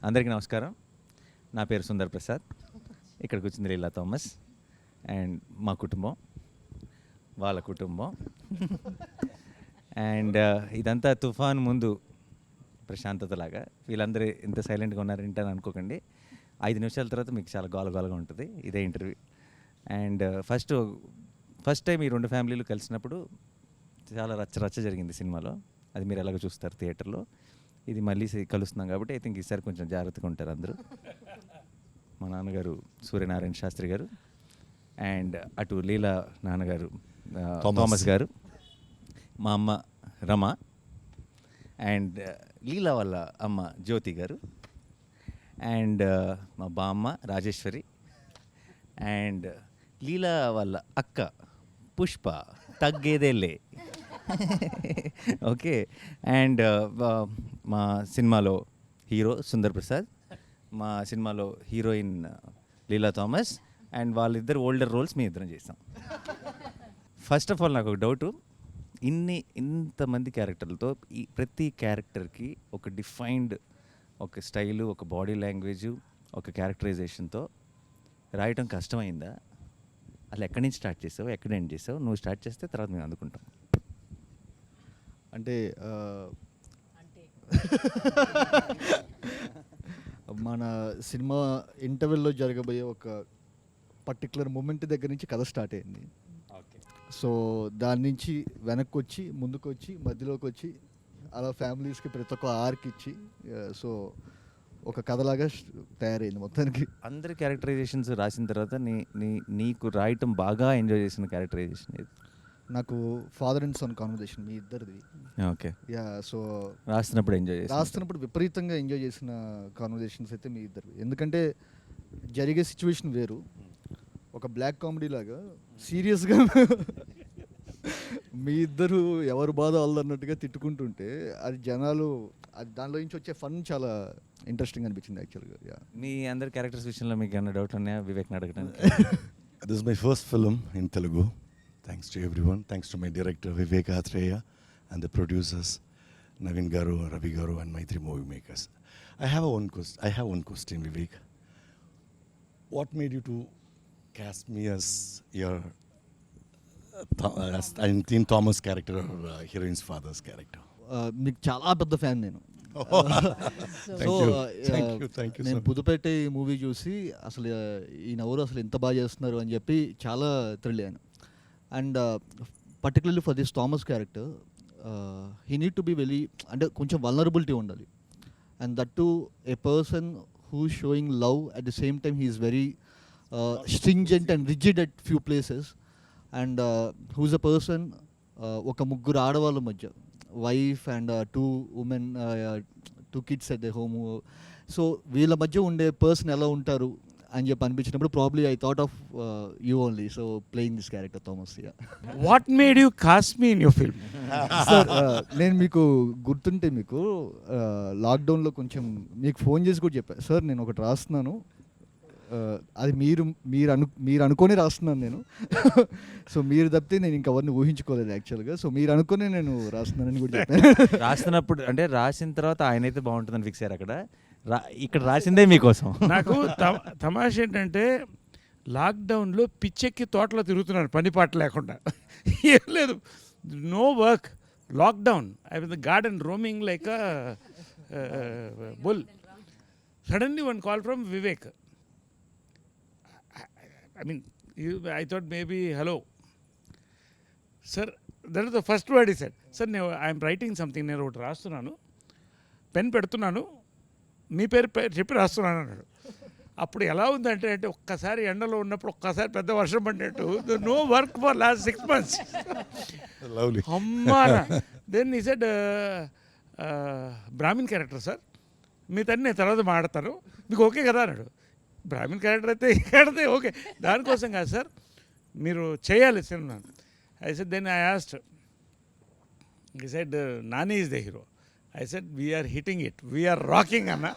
అందరికీ నమస్కారం. నా పేరు సుందర్ ప్రసాద్. ఇక్కడికి వచ్చింది లీలా థామస్ అండ్ మా కుటుంబం, వాళ్ళ కుటుంబం. అండ్ ఇదంతా తుఫాన్ ముందు ప్రశాంతతలాగా. వీళ్ళందరూ ఇంత సైలెంట్గా ఉన్నారంటే అని అనుకోకండి. 5 నిమిషాల తర్వాత మీకు చాలా గోలగోలగా ఉంటుంది ఇదే ఇంటర్వ్యూ. అండ్ ఫస్ట్ టైం ఈ 2 ఫ్యామిలీలు కలిసినప్పుడు చాలా రచ్చ జరిగింది సినిమాలో. అది మీరు ఎలాగో చూస్తారు థియేటర్లో. ఇది మళ్ళీ కలుస్తున్నాం కాబట్టి ఐ థింక్ ఈసారి కొంచెం జాగ్రత్తగా ఉంటారు అందరూ. మా నాన్నగారు సూర్యనారాయణ శాస్త్రి గారు అండ్ అటు లీలా నాన్నగారు థామస్ గారు, మా అమ్మ రమ అండ్ లీలా వాళ్ళ అమ్మ జ్యోతి గారు అండ్ మా బామ్మ రాజేశ్వరి అండ్ లీలా వాళ్ళ అక్క పుష్ప తగ్గేదేలే. ఓకే. అండ్ మా సినిమాలో హీరో సుందర్ ప్రసాద్, మా సినిమాలో హీరోయిన్ లీలా థామస్ అండ్ వాళ్ళిద్దరు ఓల్డర్ రోల్స్ మేము ఇద్దరం చేసాం. ఫస్ట్ ఆఫ్ ఆల్ నాకు ఒక డౌటు, ఇంతమంది క్యారెక్టర్లతో ఈ ప్రతి క్యారెక్టర్కి ఒక డిఫైన్డ్ ఒక స్టైలు, ఒక బాడీ లాంగ్వేజు, ఒక క్యారెక్టరైజేషన్తో రాయటం కష్టమైందా? అసలు ఎక్కడి నుంచి స్టార్ట్ చేసావు, ఎక్కడ ఎండ్ చేసావు? నువ్వు స్టార్ట్ చేస్తే తర్వాత మేము అందుకుంటాం. అంటే మన సినిమా ఇంటర్వెల్లో జరగబోయే ఒక పర్టికులర్ మూమెంట్ దగ్గర నుంచి కథ స్టార్ట్ అయింది. సో దాని నుంచి వెనక్కి వచ్చి ముందుకు వచ్చి మధ్యలోకి వచ్చి అలా ఫ్యామిలీస్కి ప్రతి ఒక్క ఆర్క్ ఇచ్చి సో ఒక కథలాగా తయారైంది మొత్తానికి. అందరి క్యారెక్టరైజేషన్స్ రాసిన తర్వాత నీకు రాయటం బాగా ఎంజాయ్ చేసిన క్యారెక్టరైజేషన్ ఏది? నాకు ఫాదర్ అండ్ సన్ కాన్వర్జేషన్ మీ ఇద్దరిది. ఓకే. యా. సో రాస్తున్నప్పుడు విపరీతంగా ఎంజాయ్ చేసిన కాన్వర్జేషన్స్ అయితే మీ ఇద్దరు. ఎందుకంటే జరిగే సిచ్యువేషన్ వేరు, ఒక బ్లాక్ కామెడీ లాగా సీరియస్గా మీ ఇద్దరు ఎవరు బాధ అన్నట్టుగా తిట్టుకుంటుంటే అది జనాలు దానిలో నుంచి వచ్చే ఫన్ చాలా ఇంట్రెస్టింగ్ అనిపించింది యాక్చువల్గా. యా. మీ అందరి క్యారెక్టర్స్ విషయంలో మీకు ఏమైనా డౌట్ ఉన్నాయా వివేక్ని అడగడానికి? This is my first film in Telugu. Thanks to everyone. Thanks to my director Vivek Atreya and the producers Navin Garu, Ravi Garu and my 3 movie makers. I have one question, Vivek. What made you to cast me as your in Thomas character or heroine's father's character? మీకు చాలా పెద్ద fan నేను. Thank you. నేను పుదుపేట movie చూసి అసలు ఈ నవ్వురు అసలు ఎంత బాగా చేస్తున్నారు అని చెప్పి చాలా థ్రిల్ అయ్యాను. And particularly for this Thomas character he need to be very, అంటే కొంచెం వల్నరబిలిటీ ఉండాలి. And that to a person who showing love at the same time he is very stringent and rigid at few places. And whose a person ఒక ముగ్గురు ఆడవాళ్ళ మధ్య, wife and 2 women, 2 kids at the home. So వీళ్ళ మధ్య ఉండే person ఎలా ఉంటారు అని చెప్పి అనిపించినప్పుడు probably I thought of you only. So playing this character Thomas. What made you cost me in your film? Sir నేను మీకు గుర్తుంటే మీకు లాక్డౌన్లో కొంచెం మీకు ఫోన్ చేసి కూడా చెప్పాను, సార్ నేను ఒకటి రాస్తున్నాను, అది మీరు అనుకొని రాస్తున్నాను నేను. సో మీరు తప్పితే నేను ఇంకెవరిని ఊహించుకోలేదు యాక్చువల్గా. సో మీరు అనుకుని నేను రాస్తున్నానని కూడా చెప్పాను. రాస్తున్నప్పుడు అంటే రాసిన తర్వాత ఆయన అయితే బాగుంటుందని ఫిక్స్ అయ్యారు. ఇక్కడ రాసిందే మీకోసం. నాకు తమాష ఏంటంటే లాక్డౌన్లో పిచ్చెక్కి తోటలో తిరుగుతున్నాను పని పాట లేకుండా. ఏం లేదు, no work, lockdown. I was the garden roaming like a bull. Suddenly one call from Vivek. I mean, I thought maybe, hello. Sir, that is the first word he said. Sir, I am writing something, నేను ఒకటి రాస్తున్నాను, pen పెడుతున్నాను, మీ పేరు చెప్పి రాస్తున్నాను అన్నాడు. అప్పుడు ఎలా ఉందంటే ఒక్కసారి ఎండలో ఉన్నప్పుడు ఒక్కసారి పెద్ద వర్షం పడినట్టు, no work for last 6 months. అమ్మారా. Then he said, Brahmin character sir, మీ తన్ని నేను తర్వాత మాడతాను, మీకు ఓకే కదా అన్నాడు. బ్రాహ్మిన్ క్యారెక్టర్ అయితే ఓకే, దానికోసం కాదు సార్, మీరు చేయాలి సినిమా. I said, then I asked, he said Nani is the hero. I said we are hitting it, we are rocking Anna.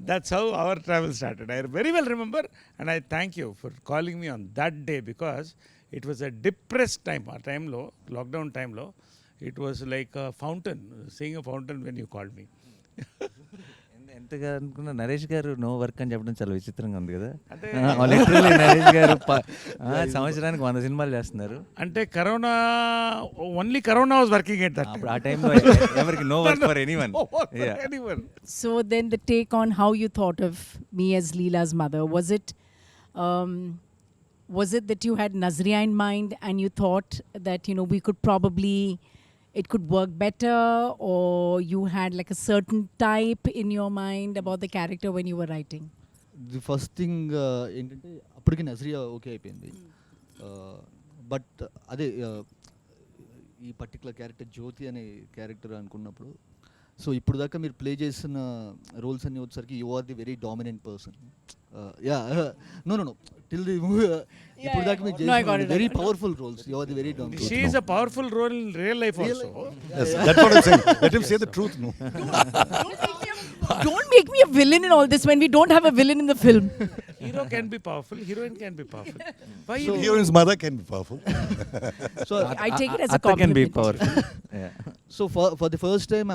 That's how our travel started. I very well remember, and I thank you for calling me on that day because it was a depressed time. Our time lo, lockdown time lo, it was like a fountain, seeing a fountain when you called me. అంతగా అనుకున్న నరేష్ గారు no work అని చెప్పడం చాలా విచిత్రంగా ఉంది కదా. అంటే లిటరల్లీ నరేష్ గారు సంవత్సరానికి 100 సినిమాలు చేస్తున్నారు. అంటే corona only corona was working at that అప్పుడు ఆ టైంలో ఎవరికి no work for anyone. So then the take on how you thought of me as Leela's mother, was it that you had Nazriya in mind and you thought that, you know, we could probably, it could work better, or you had like a certain type in your mind about the character when you were writing? The first thing ఏంటంటే అప్పటికి Nazriya okay అయిపోయింది. But అదే ఈ particular character జ్యోతి అనే character అనుకున్నప్పుడు, so ఇప్పుడు దాకా మీరు ప్లే చేసిన రోల్స్ అన్నీ వచ్చేసరికి you are the very dominant person. No till the ఇప్పుడు దాకా మీరు No, I got చేసిన it, I very got it. Powerful roles, you are the very dominant. She is a powerful role in real life also. Yes, that's what I'm saying. Let him say the truth. No. Don't make me a villain in all this when we don't have a villain in the film. Hero can be powerful, heroine can be powerful. Why So, you heroine's mother can be powerful. So I take it as a Atta can be compliment. powerful. Yeah. So for the first time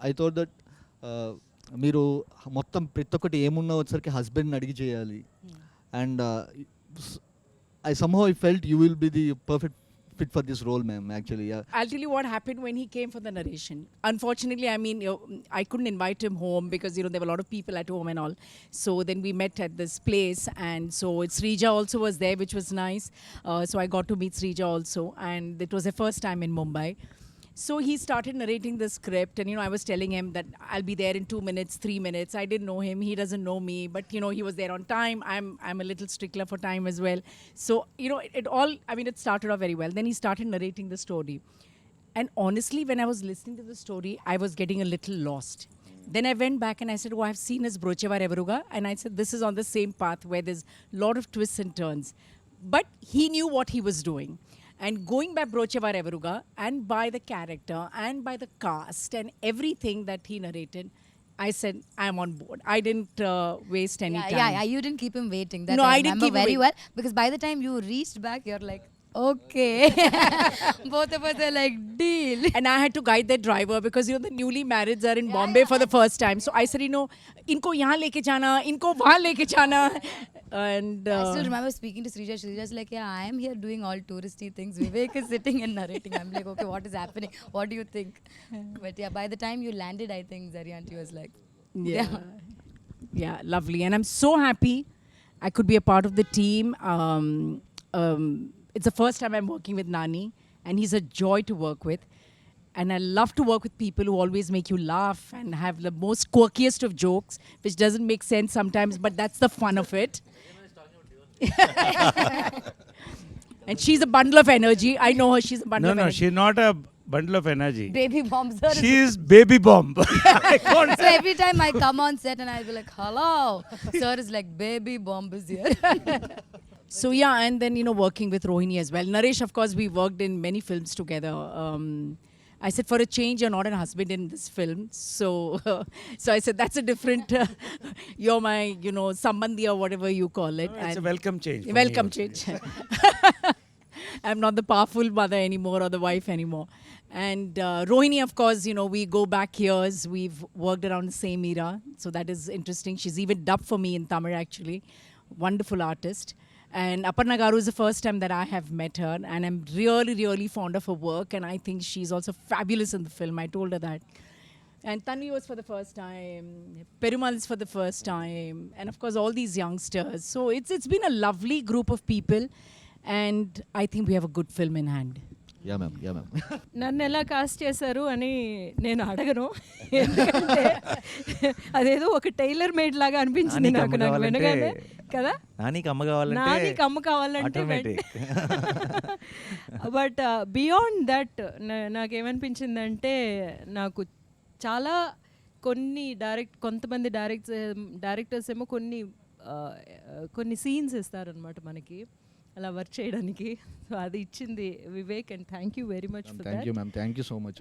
I thought that మీరు మొత్తం ప్రతి ఒక్కటి ఏమున్నా వచ్చరికి హస్బెండ్ని అడిగి చేయాలి. And I somehow I felt you will be the perfect fit for this role, ma'am, actually. Yeah. I'll tell you what happened when he came for the narration. Unfortunately, I mean, I couldn't invite him home because, you know, there were a lot of people at home and all. So then we met at this place, and so Srija also was there, which was nice. So I got to meet Srija also, and it was the first time in Mumbai. So he started narrating the script, and, you know, I was telling him that I'll be there in 2 minutes, 3 minutes. I didn't know him, he doesn't know me, but, you know, he was there on time. I'm a little stickler for time as well. So, you know, it all, I mean, it started off very well. Then he started narrating the story. And honestly, when I was listening to the story, I was getting a little lost. Then I went back and I said, oh, I've seen his Brochevar Evaruga. And I said, this is on the same path where there's a lot of twists and turns. But he knew what he was doing. And going by Brochevar Evaruga and by the character and by the cast and everything that he narrated, I said, I'm on board. I didn't waste any time. Yeah, you didn't keep him waiting. That No, I I didn't remember keep him very waiting. well, because by the time you reached back, you're like, okay. Both of us are like, deal. And I had to guide that driver because, you know, the newly marrieds are in Bombay for the first time. So I said, you know, inko yahan leke jana, inko wahan leke jana. And I still remember speaking to Srija. Srija's like, yeah, I am here doing all touristy things. Vivek is sitting and narrating. I'm like, okay, what is happening? What do you think? But yeah, by the time you landed, I think Zarya aunty was like, yeah, lovely. And I'm so happy I could be a part of the team. It's the first time I'm working with Nani, and he's a joy to work with. And I love to work with people who always make you laugh and have the most quirkiest of jokes, which doesn't make sense sometimes, but that's the fun of it. And she's a bundle of energy. I know her, she's a bundle of No, energy. she's not a bundle of energy. baby bomb, sir. She is baby bomb. So every time I come on set and I'll be like, hello. Sir is like, baby bomb is here. So yeah, and then, you know, working with Rohini as well. Naresh, of course, we worked in many films together. I said, for a change, you're not a husband in this film. So so I said, that's a different, you're my, you know, sambandhi or whatever you call it. It's a welcome change. for me Welcome also. change. I'm not the powerful mother anymore or the wife anymore. And Rohini, of course, you know, we go back years. We've worked around the same era. So that is interesting. She's even dubbed for me in Tamil, actually. Wonderful artist. And Aparna Garu is the first time that I have met her. And I'm really, really fond of her work. And I think she's also fabulous in the film. I told her that. And Tanvi was for the first time. Perumal is for the first time. And of course, all these youngsters. So it's been a lovely group of people. And I think we have a good film in hand. Yeah ma'am. నన్ను ఎలా cost చేశారు అని నేను అడగను, ఎందుకంటే అదేదో ఒక tailor made లాగా అనిపించింది నాకు వినగానే కదా. నానికి అమ్మ కావాలంటే నానికి అమ్మ కావాలంటే automatic. బట్ బియాండ్ దట్ నాకేమనిపించిందంటే, నాకు చాలా కొంతమంది డైరెక్టర్స్ ఏమో కొన్ని సీన్స్ ఇస్తారనమాట మనకి అలా వర్క్ చేయడానికి. సో అది ఇచ్చింది Vivek, and thank you very much for thank you that. Ma'am, thank you so much.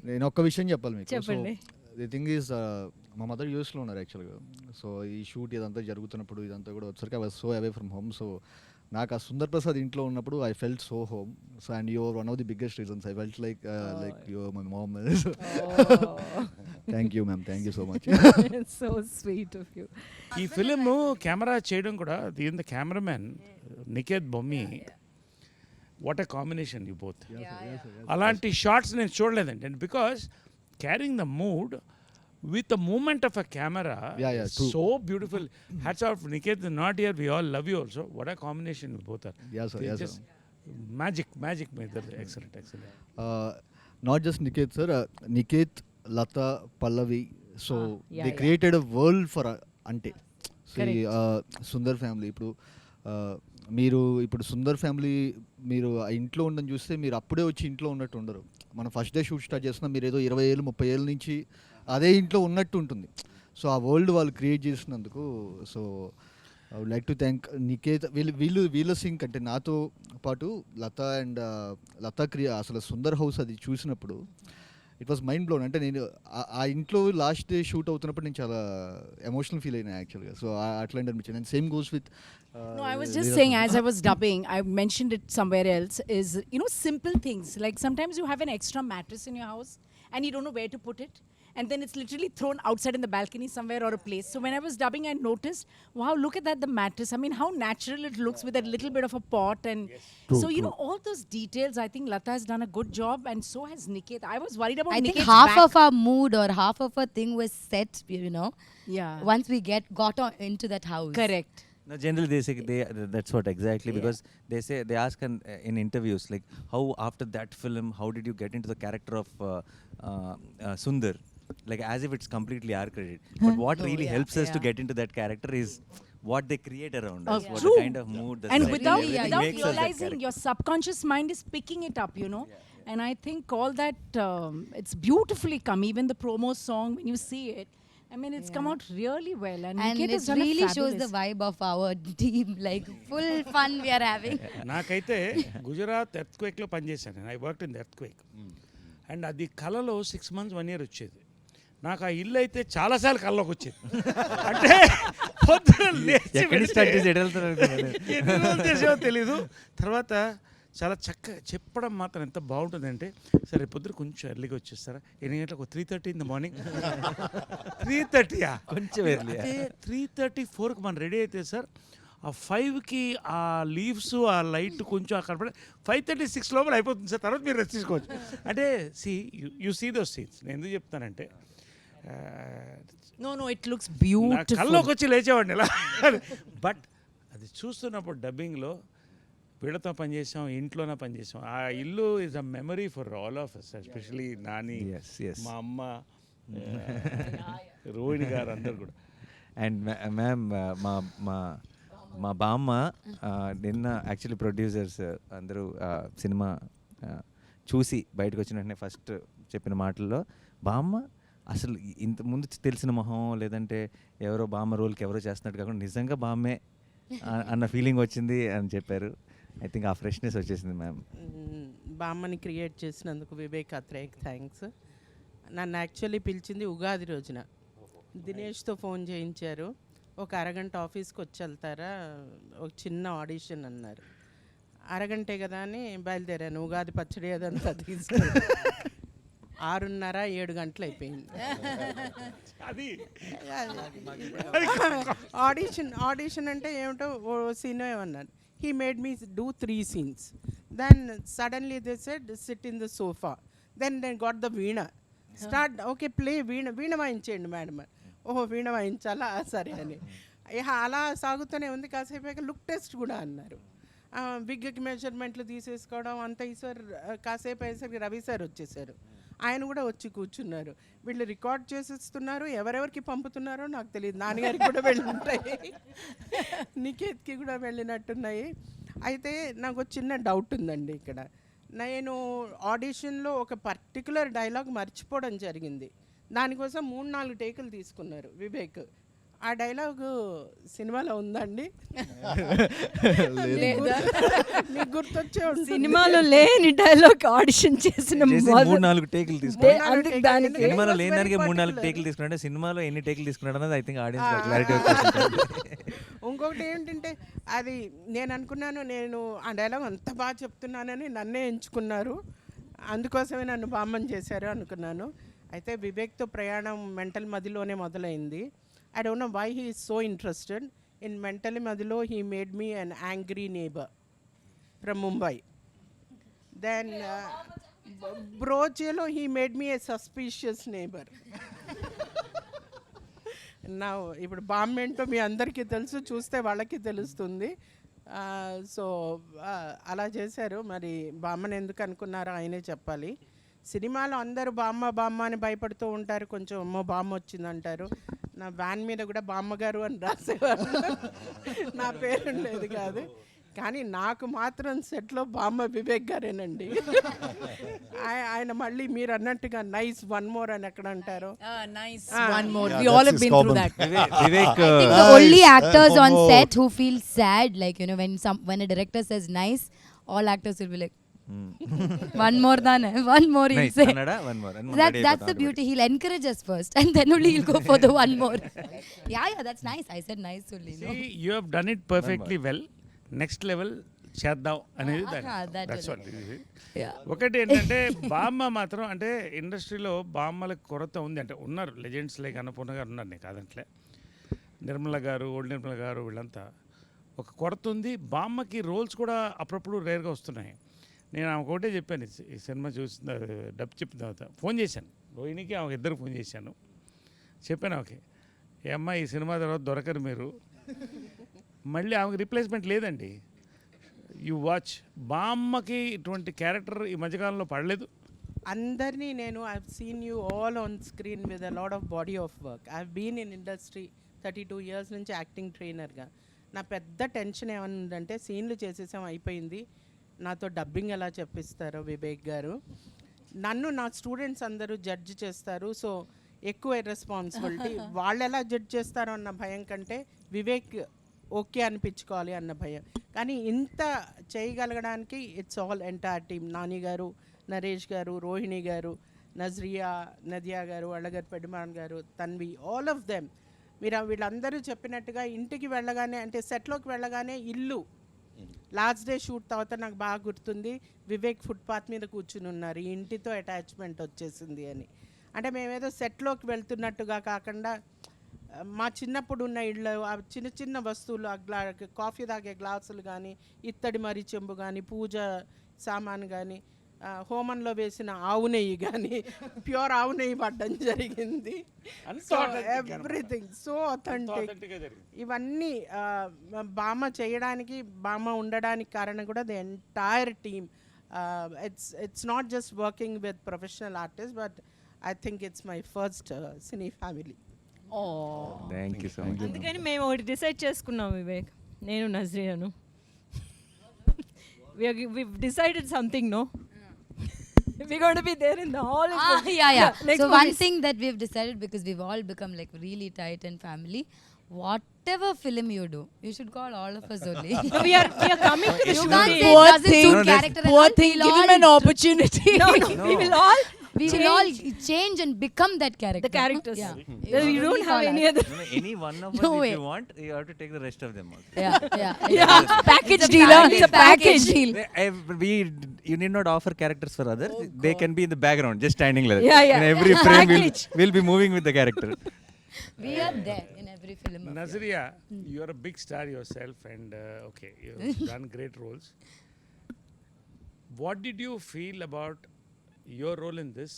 నేను ఒక్క విషయం చెప్పాలి మీకు. చెప్పండి. ది థింగ్ ఈజ్, మా మదర్ యూఎస్లో ఉన్నారు యాక్చువల్గా. సో ఈ షూట్ ఇదంతా జరుగుతున్నప్పుడు ఇదంతా కూడా వచ్చరికి I was so away from home. So నాకు ఆ సుందర్ ప్రసాద్ ఇంట్లో ఉన్నప్పుడు I felt so home. So and your one of the biggest reasons I felt like your my mom. Thank you ma'am, thank you so much. So sweet of you. ఈ film camera చేయడం కూడా దీని cameraman Niketh Bommi, what a combination you both. అలాంటి shorts నేను చూడలేదండి. And because carrying the mood with the movement of a camera, true. so beautiful. Hats off, Niket is not here, we all love you also. What a combination you both are. Yes sir, They yes just sir. magic made that. Excellent. Not just Niket sir, Niket, Lata, Pallavi, so yeah, they created a world for Ante. Correct. Sundar family ఇప్పుడు మీరు ఇప్పుడు Sundar family మీరు ఆ ఇంట్లో ఉండని చూస్తే మీరు అప్పుడే వచ్చి ఇంట్లో ఉన్నట్టు ఉండరు. మనం ఫస్ట్ డే షూట్ స్టార్ట్ చేస్తున్నాం, మీరు ఏదో 20 ఏళ్ళు 30 ఏళ్ళ నుంచి అదే ఇంట్లో ఉన్నట్టు ఉంటుంది. సో ఆ వరల్డ్ వాళ్ళు క్రియేట్ చేసినందుకు so I would like to thank Niketh. వీళ్ళ సింక్ అంటే నాతో పాటు లతా అండ్ లతా అసలు సుందర్ హౌస్ అది చూసినప్పుడు ఇట్ వాస్ మైండ్ బ్లోన్. అంటే నేను ఆ ఇంట్లో లాస్ట్ డే షూట్ అవుతున్నప్పుడు నేను చాలా ఎమోషనల్ ఫీల్ అయినా యాక్చువల్గా. సో అట్లాంటి అనిపించింది. And same goes with No, I was just saying, as I was dubbing, I mentioned it somewhere else, is, simple things. Like sometimes you have an extra mattress in your house and you don't know where to put it. And then it's literally thrown outside in the balcony somewhere or a place. So when I was dubbing, I noticed, wow, look at that, the mattress. I mean, how natural it looks with a little bit of a pot. And so, all those details, I think Lata has done a good job, and so has Niket. I was worried about I think Niket's half back. of our mood or half of our thing was set, Yeah. once we got into that house. Correct. No, generally they say that's what exactly, because they ask in interviews like, how after that film, how did you get into the character of Sundar, like as if it's completely our credit. But what really helps us to get into that character is what they create around us, what True. the kind of mood, the And setting, without everything makes us that realizing, character. your subconscious mind is picking it up, And I think all that, it's beautifully come. Even the promo song, when you see it, I mean, it's come out really well. And And Niket has it done really a shows the fabulous. vibe of our team, like full fun we are having. నాకైతే గుజరాత్ ఎర్త్క్వేక్లో పనిచేశాను నేను. I work in the earthquake. And అది కళలో 6 months 1 year వచ్చేది. నాకు ఆ ఇల్లు అయితే చాలాసార్లు కళ్ళలోకి వచ్చేది. అంటే పొద్దున లేచి ఎక్కడి నుంచి start చేసి ఎటు వెళ్తున్నారు అనుకున్నాను. ఎన్ని రోజులు చేసావో తెలీదు. తర్వాత చాలా చక్కగా చెప్పడం మాత్రం ఎంత బాగుంటుందంటే, సరే పొద్దున కొంచెం ఎర్లీగా వచ్చేస్తారా, 8 గంటలకు 3:30 in the morning. 3:30 కొంచెం early. 3:30 4కి మనం రెడీ అయితే సార్, ఆ 5కి ఆ లీవ్స్ ఆ లైట్ కొంచెం అక్కడ పడి 5:36 లోపల అయిపోతుంది సార్. తర్వాత మీరు రెస్ట్ తీసుకోవచ్చు. అంటే యూ సీ దోస్ సీన్స్. నేను ఎందుకు చెప్తానంటే, No, it looks నా beautiful. కల్లోకి వచ్చి లేచేవాడిని ఇలా. బట్ అది చూస్తున్నప్పుడు డబ్బింగ్లో వీళ్ళతో పనిచేసాం, ఇంట్లోనే పనిచేసాం. ఆ ఇల్లు is a memory for all of us, especially Nani, Yes. మా అమ్మ, రోహిణి గారు అందరు కూడా. అండ్ మ్యామ్ మా బామ్మ నిన్న యాక్చువల్లీ ప్రొడ్యూసర్స్ అందరూ సినిమా చూసి బయటకు వచ్చిన వెంటనే ఫస్ట్ చెప్పిన మాటల్లో, బామ్మ అసలు ఇంత ముందు తెలిసిన మొహం లేదంటే ఎవరో బామ్మ రోల్కి ఎవరో చేస్తున్నట్టు కాకుండా నిజంగా బామ్మే అన్న ఫీలింగ్ వచ్చింది అని చెప్పారు. ఐ థింక్ ఆ ఫ్రెష్నెస్ వచ్చేసింది మ్యామ్. బామ్మని క్రియేట్ చేసినందుకు వివేక్ అత్రేయకి థ్యాంక్స్. నన్ను యాక్చువల్లీ పిలిచింది ఉగాది రోజున. దినేష్తో ఫోన్ చేయించారు, ఒక అరగంట ఆఫీస్కి వచ్చి వెళ్తారా, ఒక చిన్న ఆడిషన్ అన్నారు. అరగంటే కదా అని బయలుదేరాను. ఉగాది పచ్చడి అదంతా తీసుకుని 6:30 7 గంటలు అయిపోయింది. అది ఆడిషన్ అంటే ఏమిటో ఓ సీన్ ఏమన్నారు. He made me do 3 scenes. Then suddenly they said, sit in the sofa. Then they got the veena. Start, okay, play veena. Veena వాయించేయండి మేడం. ఓహో వీణ వాయించాలా, సరే అని. అలా సాగుతూనే ఉంది. కాసేపు లుక్ టెస్ట్ కూడా అన్నారు. విగ్కి మెజర్మెంట్లు తీసేసుకోవడం అంత ఈసారి కాసేపు అయ్యేసరికి రవి సార్ వచ్చేసారు. ఆయన కూడా వచ్చి కూర్చున్నారు. వీళ్ళు రికార్డ్ చేసేస్తున్నారు, ఎవరెవరికి పంపుతున్నారో నాకు తెలియదు. నాన్నగారికి కూడా వెళ్ళి ఉంటాయి, నికేత్కి కూడా వెళ్ళినట్టున్నాయి. అయితే నాకు చిన్న డౌట్ ఉందండి ఇక్కడ. నేను ఆడిషన్లో ఒక పర్టికులర్ డైలాగ్ మర్చిపోవడం జరిగింది. దానికోసం 3-4 టేకులు తీసుకున్నారు వివేక్. ఆ డైలాగ్ సినిమాలో ఉందండి? మీకు గుర్తొచ్చే ఉంటుంది. సినిమాలో లేని డైలాగ్ ఆడిషన్ చేసిన 3-4 టేకులు తీసుకున్నాడు. దానికి సినిమాలో లేని దానికి 3-4 టేకులు తీసుకున్నాడు. సినిమాలో ఎన్ని టేకులు తీసుకున్నాడు అన్నది ఐ థింక్ ఆడియన్స్ క్లారిటీ వచ్చేసింది. ఇంకొకటి ఏంటంటే అది నేను అనుకున్నాను, నేను ఆ డైలాగ్ అంత బాగా చెప్తున్నానని నన్నే ఎంచుకున్నారు, అందుకోసమే నన్ను బామ్మని చేశారు అనుకున్నాను. అయితే వివేక్తో ప్రయాణం మెంటల్ మదిలోనే మొదలైంది. I don't know why he is so interested in mental మదిలో. He made me an angry neighbour from Mumbai. Then బ్రోచేలో he made me a suspicious neighbour. నా ఇప్పుడు బామ్మ ఏంటో మీ అందరికీ తెలుసు, చూస్తే వాళ్ళకి తెలుస్తుంది. సో అలా చేశారు. మరి బామ్మని ఎందుకు అనుకున్నారో ఆయనే చెప్పాలి. సినిమాలో అందరూ బామ్మ బామ్మ అని భయపడుతూ ఉంటారు, కొంచెం అమ్మో బామ్మ వచ్చిందంటారు. నా వ్యాన్ మీద కూడా బామ్మగారు అని రాసేవారు, నా పేరు ఉండేది కాదు. కానీ నాకు మాత్రం సెట్లో బామ్మ వివేక్ గారేనండి. ఆయన మళ్ళీ మీరు అన్నట్టుగా నైస్ వన్ మోర్ అని ఎక్కడ అంటారు. Nice. Ah. One more. Yeah, We all that's have his been through common. that. Vivek, I think the Nice. only actors on One more. set who feel sad, like, you know, when a director says nice, all actors will be like, one more than one more he'll nice. say. Kannada, one more. That's the beauty. He'll encourage us first, and then only he'll go for the one more. Yeah, that's nice. I said nice only. No? See, you have done it perfectly well. Next level చేద్దాం అనేది that will. Yeah. ఒకటి ఏంటంటే బామ్మ మాత్రం అంటే ఇండస్ట్రీలో బామ్మలకు కొరత ఉంది. అంటే ఉన్నారు లెజెండ్స్ లైక్ అన్నపూర్ణ గారు ఉన్నారు, నేను కాదంట్లే, నిర్మల గారు, ఓల్డ్ నిర్మల గారు, వీళ్ళంతా ఒక కొరత ఉంది. బామ్మకి రోల్స్ కూడా అప్పుడప్పుడు రేర్గా వస్తున్నాయి. నేను ఆమెకు ఒకటే చెప్పాను, ఈ సినిమా చూసిన డబ్ చెప్పిన తర్వాత ఫోన్ చేశాను రోహిణికి, ఆమె ఇద్దరు ఫోన్ చేశాను. చెప్పాను ఓకే ఏ అమ్మ ఈ సినిమా తర్వాత దొరకరు మీరు, మళ్ళీ ఆమెకు రిప్లేస్మెంట్ లేదండి. యు వాచ్, బామ్మకి ఇటువంటి క్యారెక్టర్ ఈ మధ్యకాలంలో పడలేదు. అందరినీ నేను I seen you all on screen with a lot of body of work. I been in industry 32 years నుంచి యాక్టింగ్ ట్రైనర్గా. నా పెద్ద టెన్షన్ ఏమనుందంటే సీన్లు చేసేసాం అయిపోయింది, నాతో డబ్బింగ్ ఎలా చెప్పిస్తారో వివేక్ గారు. నన్ను నా స్టూడెంట్స్ అందరూ జడ్జ్ చేస్తారు, సో ఎక్కువ రెస్పాన్సిబిలిటీ. వాళ్ళు ఎలా జడ్జ్ చేస్తారో అన్న భయం కంటే వివేక్ ఓకే అనిపించుకోవాలి అన్న భయం. కానీ ఇంత చేయగలగడానికి it's all entire team. Nani garu, Naresh గారు, రోహిణి గారు, నజ్రియా, నదియా గారు, అళ్ళగారు, పెడిమాన్ గారు, తన్వి, ఆల్ ఆఫ్ దెమ్. మీరు వీళ్ళందరూ చెప్పినట్టుగా ఇంటికి వెళ్ళగానే, అంటే సెట్లోకి వెళ్ళగానే ఇల్లు లాస్ట్ డే షూట్ తర్వాత నాకు బాగా గుర్తుంది, వివేక్ ఫుట్పాత్ మీద కూర్చుని ఉన్నారు, ఈ ఇంటితో అటాచ్మెంట్ వచ్చేసింది అని. అంటే మేమేదో సెట్లోకి వెళ్తున్నట్టుగా కాకుండా మా చిన్నప్పుడు ఉన్న ఇళ్ళు, ఆ చిన్న చిన్న వస్తువులు, కాఫీ తాగే గ్లాసులు కానీ, ఇత్తడి మరి చెంబు కానీ, పూజ సామాను కానీ, హోమంలో వేసిన ఆవు నెయ్యి కానీ, ప్యూర్ ఆవు నెయ్యి పడ్డం జరిగింది. So everything so authentic. ఇవన్నీ బామ్మ చేయడానికి, బామ్మ ఉండడానికి కారణం కూడా the entire team. It's not just working with professional artist, but I think it's my first cine family. Thank you so much. అందుకని మేము ఒకటి డిసైడ్ చేసుకున్నాం వివేక్, నేను నజ్రియాను. we've decided something, no? We're going to be there in the hall. Yeah. Next So movies. one thing that we've decided, because we've all become like really tight and family, whatever film you do, you should call all of us only. No, we are coming to the You shooting. can't say Poor it doesn't thing. suit No, character. and Poor all. thing, We'll give him all an opportunity. No, we will all change and become that character. the characters. Yeah. We don't have any other. No, any one of us, No if way. you want, you have to take the rest of them also. Yeah. Package It's a deal. family It's a package deal. You need not offer characters for others. They can be in the background, just standing like that. Yeah. In every frame, Package. we'll be moving with the character. We are there in every film. of yours. Nazriya, you are a big star yourself, and okay, you've done great roles. What did you feel about your role in this,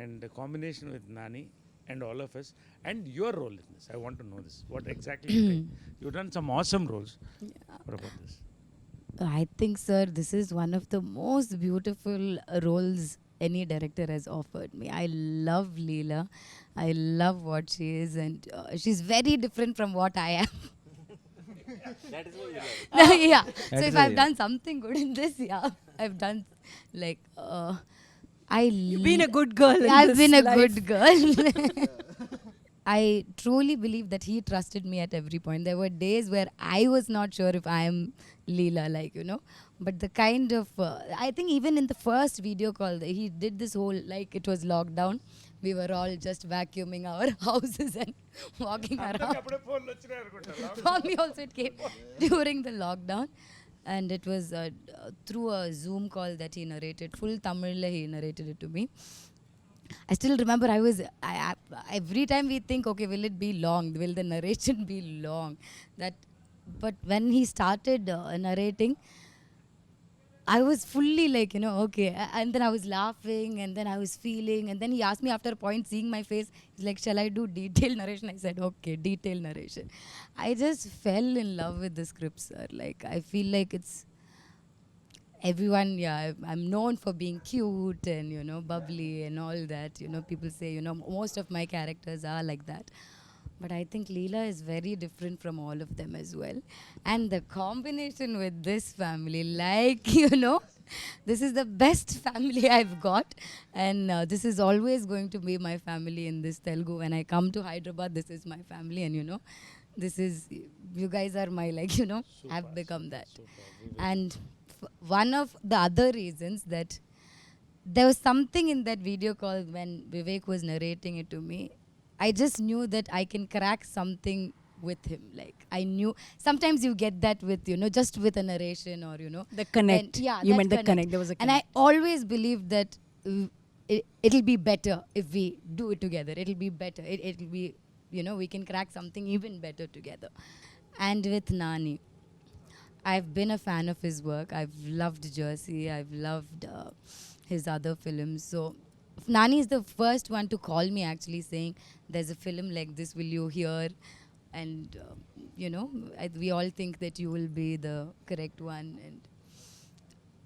and the combination with Nani and all of us, and your role in this? I want to know this. What exactly you think? You've done some awesome roles. What about this? I think, sir, this is one of the most beautiful roles any director has offered me. I love Leela. I love what she is, and she's very different from what I am. That is what you love. Yeah. So is if why I've you done something good in this, yeah, I've done like You've been a good girl. in I've this been a life. good girl. I truly believe that he trusted me at every point. There were days where I was not sure if I am Leela, like, you know. But the kind of, I think even in the first video call, he did this whole, like, it was lockdown. we were all just vacuuming our houses and walking around. అప్పుడే ఫోన్లు వచ్చినాయి అనుకుంటా. For me also it came during the lockdown, and it was through a Zoom call that he narrated. Full Tamil he narrated it to me. I still remember every time we think, okay, will it be long? Will the narration be long? But when he started narrating, I was fully like, okay. And then I was laughing, and then I was feeling, and then he asked me after a point, seeing my face, he's like, shall I do detailed narration? I said, okay, detailed narration. I just fell in love with the script, sir. Like, I feel like it's everyone, I'm known for being cute and, bubbly and all that. People say, most of my characters are like that. But I think Leela is very different from all of them as well. And the combination with this family, like, this is the best family I've got. And this is always going to be my family in this Telugu. When I come to Hyderabad, this is my family. And, this is, you guys are my, like, I've become that. And one of the other reasons that there was something in that video call when Vivek was narrating it to me, I just knew that I can crack something with him. Like, I knew sometimes you get that with, just with a narration or, The connect. And, You that meant the connect. There was a And I connect. always believed that it'll be better if we do it together. It'll be better. It'll be, we can crack something even better together. And with Nani, I've been a fan of his work. I've loved Jersey. I've loved his other films. So Nani is the first one to call me actually saying, there's a film like this, will you hear? And, we all think that you will be the correct one. And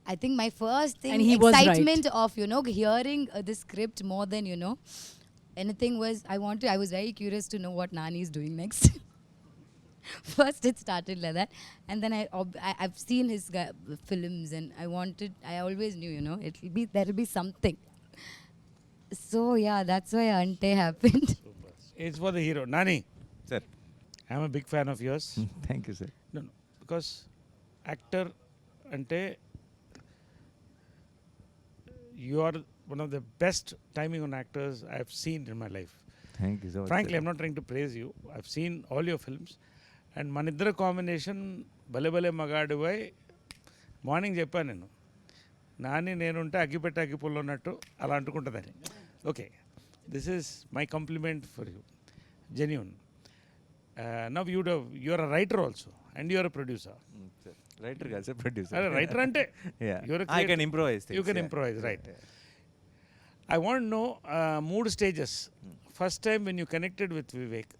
I think my first thing, And he was right. excitement of, hearing the script more than, anything was, I was very curious to know what Nani is doing next. First it started like that, and then I've seen his films, and I always knew, there'll be something. So yeah, that's why Ante happened. It's for the hero. Nani, Sir, I'm a big fan of yours. thank you, sir. No, because actor ante you are one of the best timing on actors I've seen in my life. Thank you so much. Frankly, sir. I'm not trying to praise you. I've seen all your films, and మన ఇద్దరు combination భలే భలే మగాడు పోయి morning చెప్పాను నేను, నాని నేనుంటే అగ్గిపెట్టి అగ్గిపుల్ల ఉన్నట్టు అలా అంటుకుంటుందని. Okay, this is my compliment for you, genuine. Now you're a writer also and you're a producer. Writer కాదు సార్, ప్రొడ్యూసర్. అరే రైటర్ అంటే I can improvise. You can improvise, right. I want no 3 stages. First time when you connected with Vivek,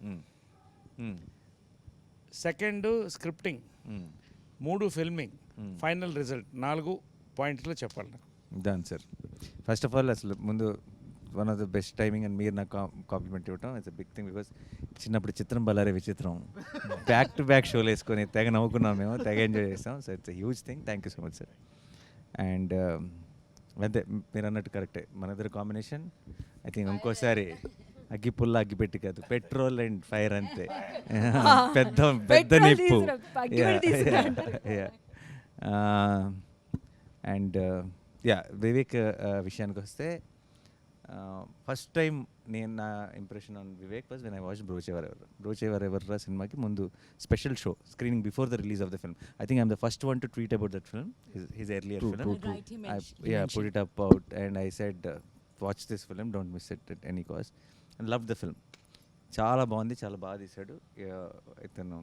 second scripting, 3 filming, final result, 4 పాయింట్లు చెప్పాలి నాకు. Done sir. First of all అసలు ముందు one of the best timing and మీరు నాకు compliment ఇవ్వటం it's a big thing. Because చిన్నప్పుడు చిత్రం బలారే విచిత్రం బ్యాక్ టు బ్యాక్ షోలు వేసుకొని తెగ నవ్వుకున్నాం మేము, తెగ ఎంజాయ్ చేస్తాం. So it's a huge thing. Thank you so much sir. And అంతే మీరు అన్నట్టు కరెక్టే, మన ఇద్దరు కాంబినేషన్ ఐ థింక్ ఇంకోసారి అగ్గి పుల్ల అగ్గి పెట్టి కాదు, పెట్రోల్ అండ్ ఫైర్ అంతే. పెద్ద పెద్ద నిప్పు. అండ్ వివేక్ విషయానికి వస్తే ఫస్ట్ టైం నేను నా impression on Vivek was when I watch Brochevarevar సినిమాకి ముందు special show screening before the release of the film. I think I'm the first one to tweet about that film, his earlier film. Right, he mentioned. I put it up out and I said, watch this film, don't miss it at any cost. And loved the film. చాలా బాగుంది, చాలా బాగా తీశాడు. ఇతను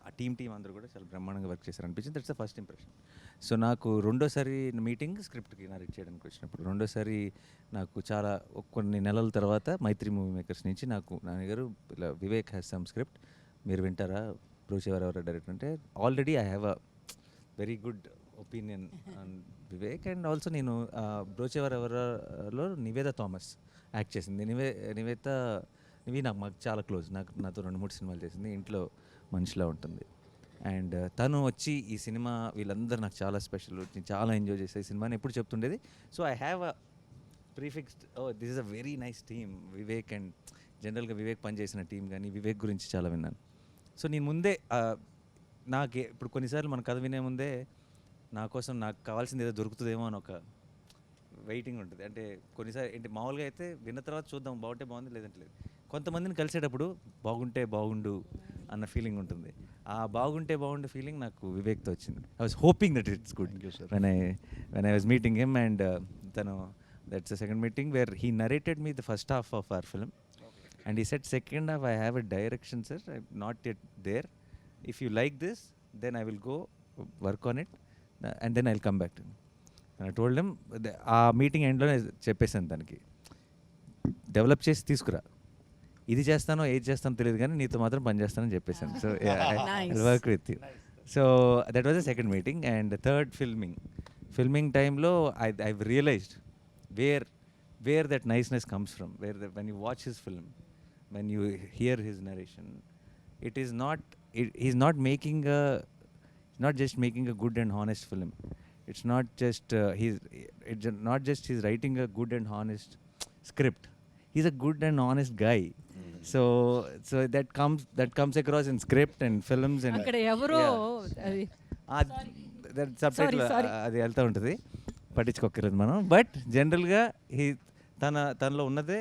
ఆ team అందరూ కూడా చాలా బ్రహ్మాండంగా వర్క్ చేశారు అనిపించింది. That's the first impression. So నాకు రెండోసారి మీటింగ్ స్క్రిప్ట్కి నరేట్ చేయడానికి వచ్చినప్పుడు, రెండోసారి నాకు చాలా కొన్ని నెలల తర్వాత మైత్రి మూవీ మేకర్స్ నుంచి నాకు నాన్నగారు ఇలా వివేక్ హ్యాస్ సమ్ స్క్రిప్ట్, మీరు వింటారా, బ్రోచేవరెవర్ డైరెక్టర్ అంటే. Already I have a very good opinion on Vivek. And also నేను బ్రోచేవరెవర్లో నివేదా థామస్ యాక్ట్ చేసింది. నివి మాకు చాలా క్లోజ్, నాతో 2-3 సినిమాలు చేసింది, ఇంట్లో మనిషిలా ఉంటుంది. అండ్ తను వచ్చి ఈ సినిమా వీళ్ళందరూ నాకు చాలా స్పెషల్, నేను చాలా ఎంజాయ్ చేసే ఈ సినిమాని ఎప్పుడు చెప్తుండేది. So I have a prefixed, this is a very nice team Vivek. And జనరల్గా వివేక్ పనిచేసిన టీం కానీ వివేక్ గురించి చాలా విన్నాను. సో నేను ముందే ఇప్పుడు కొన్నిసార్లు మన కథ వినే ముందే నా కోసం నాకు కావాల్సింది ఏదో దొరుకుతుందేమో అని ఒక వెయిటింగ్ ఉంటుంది. అంటే కొన్నిసారి ఏంటి మామూలుగా అయితే విన్న తర్వాత చూద్దాం బాగుంటే బాగుంది లేదంటే లేదు. కొంతమందిని కలిసేటప్పుడు బాగుంటే బాగుండు అన్న ఫీలింగ్ ఉంటుంది. ఆ బాగుంటే బాగుండు ఫీలింగ్ నాకు వివేక్తో వచ్చింది. I was hoping that it's good when I was meeting him and తను that's the second meeting where he narrated me the first half of our film and he said second half I have a direction sir, I'm not yet there, if you like this then I will go work on it and then I'll come back to you. And I told him ఆ meeting ఎండ్లో చెప్పేసాను తనకి, develop చేసి తీసుకురా, ఇది చేస్తానో ఏది చేస్తానో తెలియదు కానీ నీతో మాత్రం పని చేస్తానని చెప్పేసాను. So I work with you. So that was the second meeting. And third filming టైంలో I realised where that niceness comes from, when you watch his film, when you hear his narration, he's not just making a good and honest film. It's not just he's writing a good and honest script. He's a good and honest guy. So that comes across in script and films and అక్కడ ఎవరో అది subtitle అది వెళ్తూ ఉంటుంది, పట్టించుకోకర్లేదు మనం. But జనరల్గా తనలో ఉన్నదే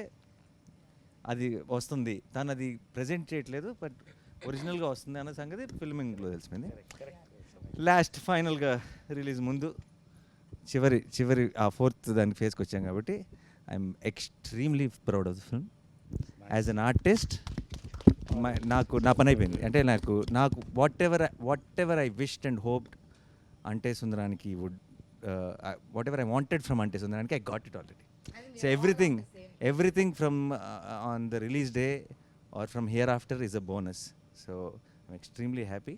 అది వస్తుంది, తను అది ప్రజెంట్ చేయట్లేదు బట్ ఒరిజినల్గా వస్తుంది అన్న సంగతి ఫిల్మింగ్లో తెలిసిపోయింది. లాస్ట్ ఫైనల్గా రిలీజ్ ముందు చివరి ఆ ఫోర్త్ దానికి ఫేస్కి వచ్చాం కాబట్టి I'm extremely proud of the film. As an artist నా పని అయిపోయింది. అంటే నాకు what ever I wished and hoped అంటే సుందరానికి would whatever I wanted from Ante Sundaraniki, I got it already. So everything from on the release day or from hereafter is a bonus. So I'm extremely happy.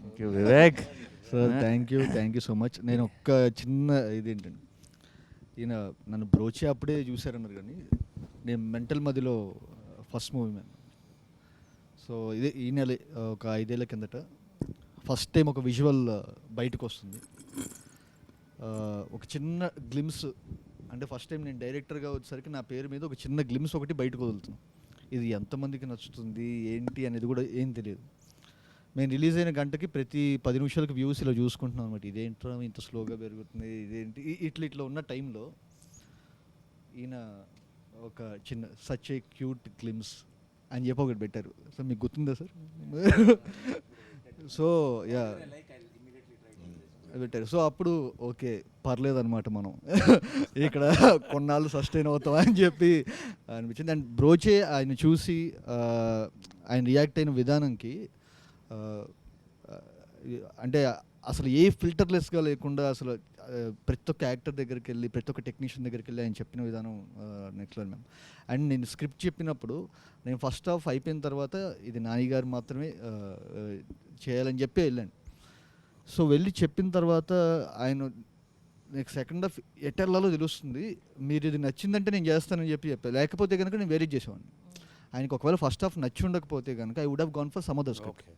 Thank you, Vivek. Sir thank you so much. నేను ఒక్క చిన్న ఇదేంటండి, ఈయన నన్ను బ్రోచే అప్పుడే చూశారన్నారు కానీ నేను మెంటల్ మదిలో ఫస్ట్ మూవీ మ్యాన్. సో ఇదే ఈ నెల ఒక 5 ఏళ్ల కిందట ఫస్ట్ టైం ఒక విజువల్ బయటకు వస్తుంది. ఒక చిన్న గ్లిమ్స్, అంటే ఫస్ట్ టైం నేను డైరెక్టర్గా వచ్చేసరికి నా పేరు మీద ఒక చిన్న గ్లిమ్స్ ఒకటి బయటకు వదులుతుంది. ఇది ఎంతమందికి నచ్చుతుంది ఏంటి అనేది కూడా ఏం తెలియదు. మేము రిలీజ్ అయిన గంటకి ప్రతి 10 నిమిషాలకు వ్యూస్ ఇలా చూసుకుంటున్నాం అనమాట. ఇదేంట్రా ఇంత స్లోగా పెరుగుతుంది, ఇదేంటి ఇట్లా ఉన్న టైంలో ఈయన ఒక చిన్న సచ్ ఏ క్యూట్ గ్లిమ్స్ అని చెప్పి ఒకటి పెట్టారు. సో మీకు గుర్తుందా సార్? సో యా పెట్టారు. సో అప్పుడు ఓకే పర్లేదన్నమాట, మనం ఇక్కడ కొన్నాళ్ళు సస్టైన్ అవుతాం అని చెప్పి అనిపించింది. అండ్ బ్రోచే ఆయన చూసి ఆయన రియాక్ట్ అయిన విధానంకి అంటే అసలు ఏ ఫిల్టర్లెస్గా లేకుండా అసలు ప్రతి ఒక్క యాక్టర్ దగ్గరికి వెళ్ళి ప్రతి ఒక్క టెక్నీషియన్ దగ్గరికి వెళ్ళి ఆయన చెప్పిన విధానం నెక్స్ట్ లెవెల్ మ్యామ్. అండ్ నేను స్క్రిప్ట్ చెప్పినప్పుడు నేను ఫస్ట్ హాఫ్ అయిపోయిన తర్వాత ఇది నాని గారు మాత్రమే చేయాలని చెప్పి వెళ్ళాను. సో వెళ్ళి చెప్పిన తర్వాత ఆయన నెక్స్ట్ సెకండ్ హాఫ్ ఎటర్లలో తెలుస్తుంది, మీరు ఇది నచ్చిందంటే నేను చేస్తానని చెప్పాను, లేకపోతే కనుక నేను వేరే చేసేవాడిని. ఆయనకు ఒకవేళ ఫస్ట్ హాఫ్ నచ్చి ఉండకపోతే కనుక I would have gone for some other script.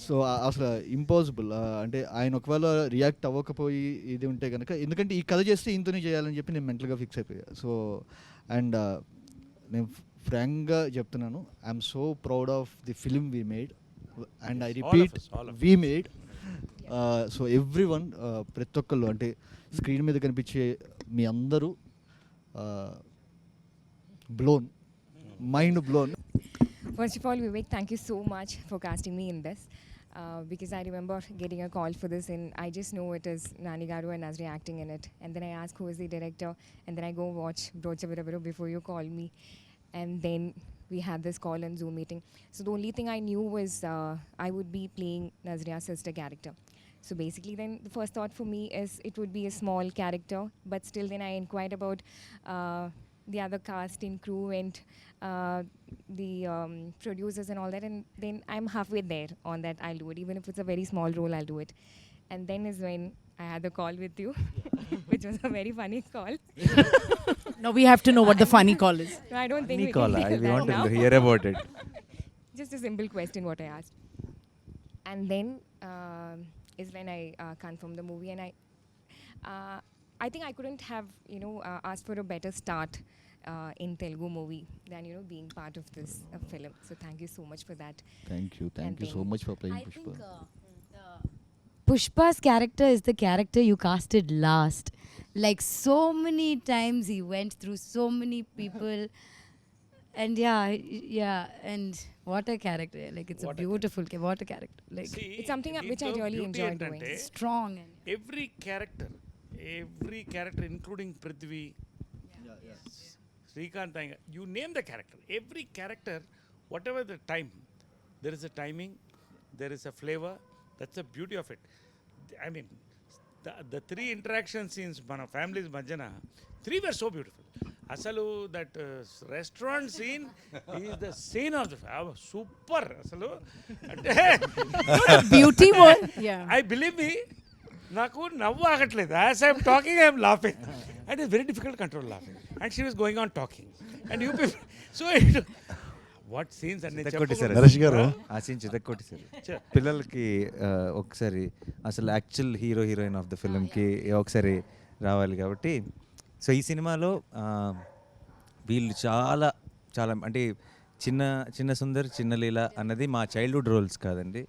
So అసలు ఇంపాసిబుల్. అంటే ఆయన ఒకవేళ రియాక్ట్ అవ్వకపోయి ఇది ఉంటే కనుక, ఎందుకంటే ఈ కథ చేస్తే ఇంతనే చేయాలని చెప్పి నేను మెంటల్గా ఫిక్స్ అయిపోయా. సో అండ్ నేను ఫ్రాంక్గా చెప్తున్నాను, I'm so proud of the film we made and I repeat we made. So every one, ప్రతి ఒక్కళ్ళు, అంటే స్క్రీన్ మీద కనిపించే మీ అందరూ blown, mind blown. First of all, Vivek, thank you so much for casting me in this. Because I remember getting a call for this, and I just know it is Nani Garu and Nazriya acting in it. And then I ask who is the director, and then I go watch Brocha Viravaru before you call me. And then we had this call and Zoom meeting. So the only thing I knew was I would be playing Nazriya's sister character. So basically then the first thought for me is it would be a small character, but still then I inquired about the other cast and crew and the producers and all that, and then I'm halfway there on that. I'll do it, even if it's a very small role, I'll do it. And then is when I had the call with you, which was a very funny call. Now we have to know what the funny call is. No, I don't think Funny we call, can I hear that want now. to hear about it. Just a simple question what I asked. And then is when I confirmed the movie, and I think I couldn't have asked for a better start in Telugu movie than being part of this film. So thank you so much for that. Thank you so much for playing Pushpa. Pushpa's character is the character you casted last. Like so many times he went through so many people. And and what a character. Like it's What a a beautiful, what a character. Like See, It's something which I దీంట్లో really beauty enjoy ఏంటంటే, doing. strong. And every character including Prithvi, Srikanth, you name the character. Every character, whatever the time, there is a timing, there is a flavor. That's the beauty of it. I mean, the three interaction scenes, మన families మధ్యన, three were so beautiful. అసలు that restaurant scene is the scene of the super అసలు అంటే Beauty one. Yeah. I believe me నాకు నవ్వు ఆగట్లేదు as I'm talking I'm laughing and it's very difficult control laughing and she was going on talking and you people so what scenes అన్ని చితక్కొట్టేశారు. నరేష్ గారు. ఆ scene చితక్కొట్టేశారు పిల్లలకి. ఒకసారి అసలు యాక్చువల్ హీరోయిన్ ఆఫ్ ద ఫిల్మ్కి ఒకసారి రావాలి కాబట్టి. సో ఈ సినిమాలో వీళ్ళు చాలా చాలా అంటే చిన్న సుందర్ చిన్న లీల అన్నది మా చైల్డ్హుడ్ రోల్స్ కాదండి,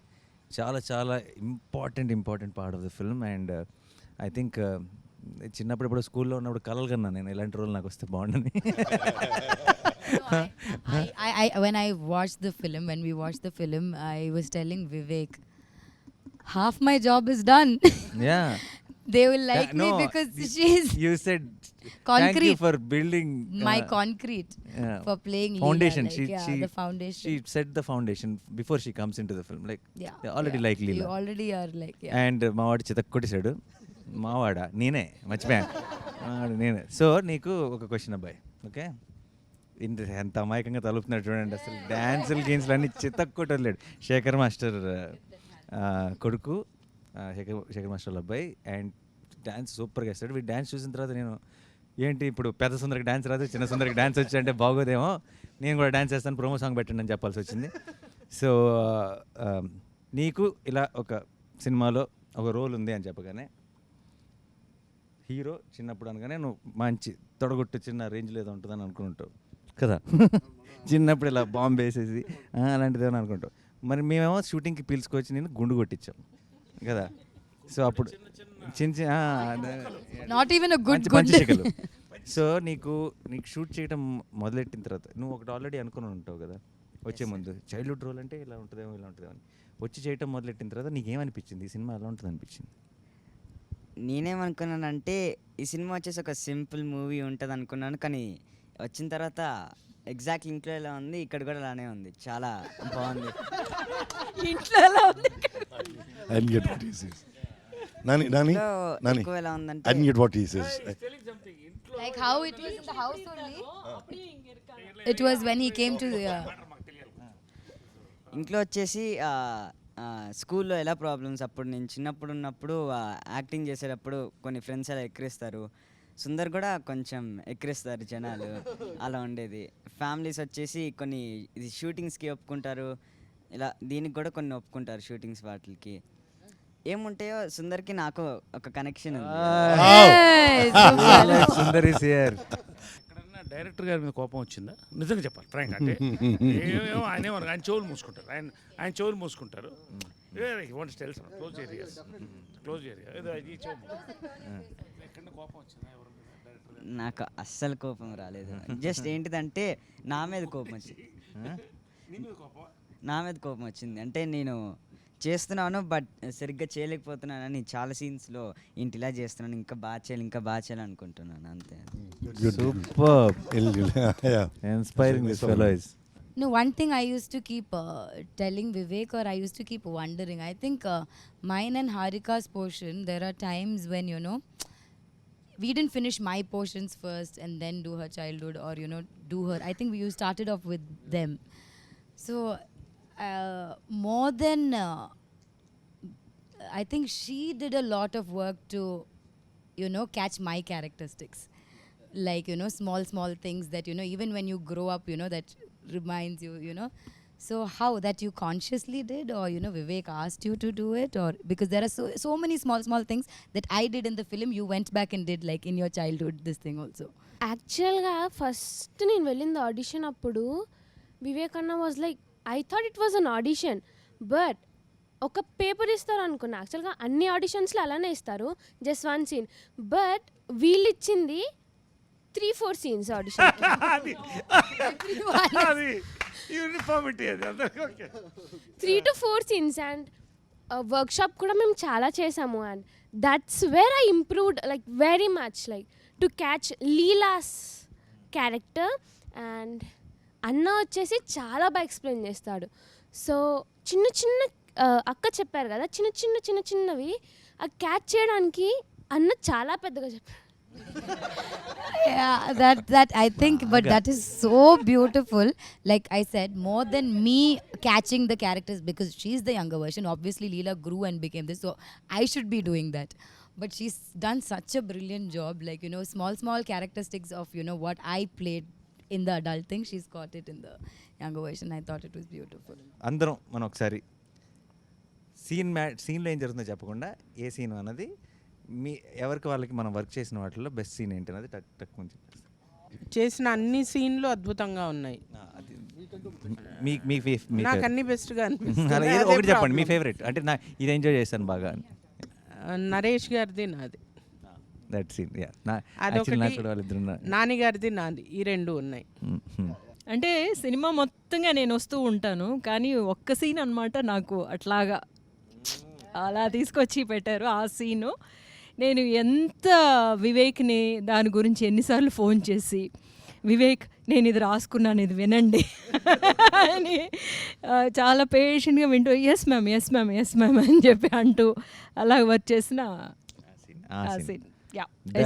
చాలా చాలా important part of the film. And I think చిన్నప్పుడు ఇప్పుడు స్కూల్లో ఉన్నప్పుడు కలలు కన్నా నేను ఇలాంటి రోల్ నాకు వస్తే బాగుండని. when I watched the film, when we watched the film, I was telling Vivek, half my job is done. Yeah. They will like me No, because she's You said thank you concrete. for building My concrete yeah, for playing foundation. Leela. Like, the foundation. She set the foundation before she comes into the film. Like they already like You Leela. already are like and మావాడు చితక్కొట్టేశాడు. మావాడా నేనే మర్చిపోయాను నేనే. So నీకు ఒక question అబ్బాయి, okay? ఎంత అమాయకంగా తలుపుతున్నాడు చూడండి. అసలు డ్యాన్సులు గేమ్స్లు అన్నీ చితక్కొట్టలేడు. శేఖర్ మాస్టర్ కొడుకు, శేఖర్ మాస్టర్ అబ్బాయి. అండ్ డ్యాన్స్ సూపర్గా వేస్తాడు. వీడు డ్యాన్స్ చూసిన తర్వాత నేను ఏంటి ఇప్పుడు పెద్ద సుందరికి డ్యాన్స్ రాదు, చిన్న సుందరికి డ్యాన్స్ వచ్చి అంటే బాగోదేమో, నేను కూడా డ్యాన్స్ చేస్తాను, ప్రోమో సాంగ్ పెట్టండి అని చెప్పాల్సి వచ్చింది. సో నీకు ఇలా ఒక సినిమాలో ఒక రోల్ ఉంది అని చెప్పగానే హీరో చిన్నప్పుడు అనగానే నువ్వు మంచి తొడగొట్టు చిన్న రేంజ్లో ఏదో ఉంటుందని అనుకుంటావు కదా. చిన్నప్పుడు ఇలా బాంబు వేసేసి అలాంటిది ఏమని అనుకుంటావు. మరి మేమేమో షూటింగ్కి పిలుచుకొచ్చి నేను గుండు కొట్టించాం కదా. సో అప్పుడు చిన్న not even a good మంచి శిఖలు. సో నీకు షూట్ చేయడం మొదలెట్టిన తర్వాత నువ్వు ఒకటి ఆల్రెడీ అనుకుని ఉంటావు కదా వచ్చే ముందు, చైల్డ్హుడ్ రోల్ అంటే ఇలా ఉంటుందేమో ఇలా ఉంటుందేమో అని. వచ్చి చేయటం మొదలెట్టిన తర్వాత నీకేమనిపించింది ఈ సినిమా ఎలా ఉంటుంది అనిపించింది? నేనేమనుకున్నానంటే ఈ సినిమా వచ్చేసి ఒక సింపుల్ మూవీ ఉంటుంది అనుకున్నాను, కానీ వచ్చిన తర్వాత ఎగ్జాక్ట్ ఇంట్లో ఎలా ఉంది ఇక్కడ కూడా అలానే ఉంది, చాలా బాగుంది. ఇంట్లో ఎలా ఉంది? I didn't get what he says. Nani, ఎక్కువ ఎలా ఉందంటే I didn't get what he says. like how it was in the house only. It was when he came to ఇంట్లో వచ్చేసి స్కూల్లో ఎలా ప్రాబ్లమ్స్, అప్పుడు నేను చిన్నప్పుడు ఉన్నప్పుడు యాక్టింగ్ చేసేటప్పుడు కొన్ని ఫ్రెండ్స్ అలా ఎక్కిరిస్తారు, సుందర్ కూడా కొంచెం ఎక్కిరిస్తారు జనాలు, అలా ఉండేది. ఫ్యామిలీస్ వచ్చేసి కొన్ని ఇది షూటింగ్స్కి ఒప్పుకుంటారు, ఇలా దీనికి కూడా కొన్ని ఒప్పుకుంటారు షూటింగ్స్ వాటికి. ఏముంటాయో సుందర్కి నాకు ఒక కనెక్షన్ ఉంది. Sundar is here. ఎక్కడన్నా డైరెక్టర్ గారి మీద కోపం వచ్చిందా? నిజంగా చెప్పాలి ఫ్రాంక్ అంటే ఏమో ఆయన చెవులు మూసుకుంటారు, ఆయన చెవులు మూసుకుంటారు. క్లోజ్ ఏరియా ఏదో ఈ చెవు ఎక్కడ కోపం వచ్చిందా ఎవరి మీద డైరెక్టర్ గారు? నాకు అస్సలు కోపం రాలేదు, జస్ట్ ఏంటిదంటే నా మీద కోపం వచ్చింది. నా మీద కోపం వచ్చింది అంటే నేను చేస్తున్నాను బట్ సరిగ్గా చేయలేకపోతున్నానని చాలా సీన్స్లో ఇంటి ఇలా చేస్తున్నాను, ఇంకా బాగా చేయాలి అనుకుంటున్నాను, అంతే. Superb. Yeah. Inspiring this fellow is. No, one thing I used to keep telling Vivek, or I used to keep wondering, I think mine and Harika's portion, there are times when, we didn't finish my portions first and then do her childhood, or, do her. I think we started off with them. So, more than, I think she did a lot of work to, catch my characteristics. Like, small things that, even when you grow up, that reminds you, So how that you consciously did, or Vivek asked you to do it, or because there are so many small things that I did in the film, you went back and did like in your childhood this thing also. యాక్చువల్గా first నేను వెళ్ళింది audition అప్పుడు వివేక్ అన్న was like, I thought it was an audition, but ఒక paper ఇస్తారు అనుకున్నా. యాక్చువల్గా అన్ని ఆడిషన్స్లో అలానే ఇస్తారు, జస్ట్ 1 సీన్. బట్ వీళ్ళు ఇచ్చింది 3-4 సీన్స్ ఆడిషన్. అది యూనిఫార్మిటీ అది అందరికీ okay. 3 to 4 scenes and workshop కూడా మేము చాలా చేసాము. And that's where I improved like very much, like to catch Leela's character. And అన్న వచ్చేసి చాలా బాగా ఎక్స్ప్లెయిన్ చేస్తాడు. సో చిన్న చిన్న అక్క చెప్పారు కదా, చిన్న చిన్నవి ఆ క్యాచ్ చేయడానికి అన్న చాలా పెద్దగా చెప్పాడు. Yeah, that I think, but that is so beautiful. Like I said, more than me catching the characters, because she's the younger version. Obviously, Leela grew and became this, so I should be doing that. But she's done such a brilliant job. Like, you know, small characteristics of, you know, what I played in the adult thing, she's got it in the younger version. I thought it was beautiful. అందరం మనం ఒకసారి సీన్లో ఏం జరుగుతుందో చెప్పకుండా ఏ scene అన్నది మీ ఎవరికి వాళ్ళకి మనం వర్క్ చేసిన వాటిలో బెస్ట్ సీన్ ఏంటి అన్నది టక్ టక్ ముందు చెప్పేస్తాం. చేసిన అన్ని సీన్లు అద్భుతంగా ఉన్నాయి. నాకు అన్ని బెస్ట్గా అనిపిస్తుంది. ఒకటి చెప్పండి మీ ఫేవరెట్, అంటే నా ఇది ఎంజాయ్ చేశాను బాగా అని. నరేష్ గారిది నాది, దట్ సీన్. అదొకటి. నాని గారిది నాది, ఈ 2 ఉన్నాయి. అంటే సినిమా మొత్తంగా నేను వస్తూ ఉంటాను, కానీ ఒక్క సీన్ అనమాట నాకు అట్లాగా అలా తీసుకొచ్చి పెట్టారు. ఆ సీను నేను ఎంత వివేక్ని దాని గురించి ఎన్నిసార్లు ఫోన్ చేసి, వివేక్ నేను ఇది రాసుకున్నాను, ఇది వినండి అని చాలా పేషెంట్గా వింటూ ఎస్ మ్యామ్ అని చెప్పి అంటూ అలా వర్క్ చేసిన ఆ సీన్.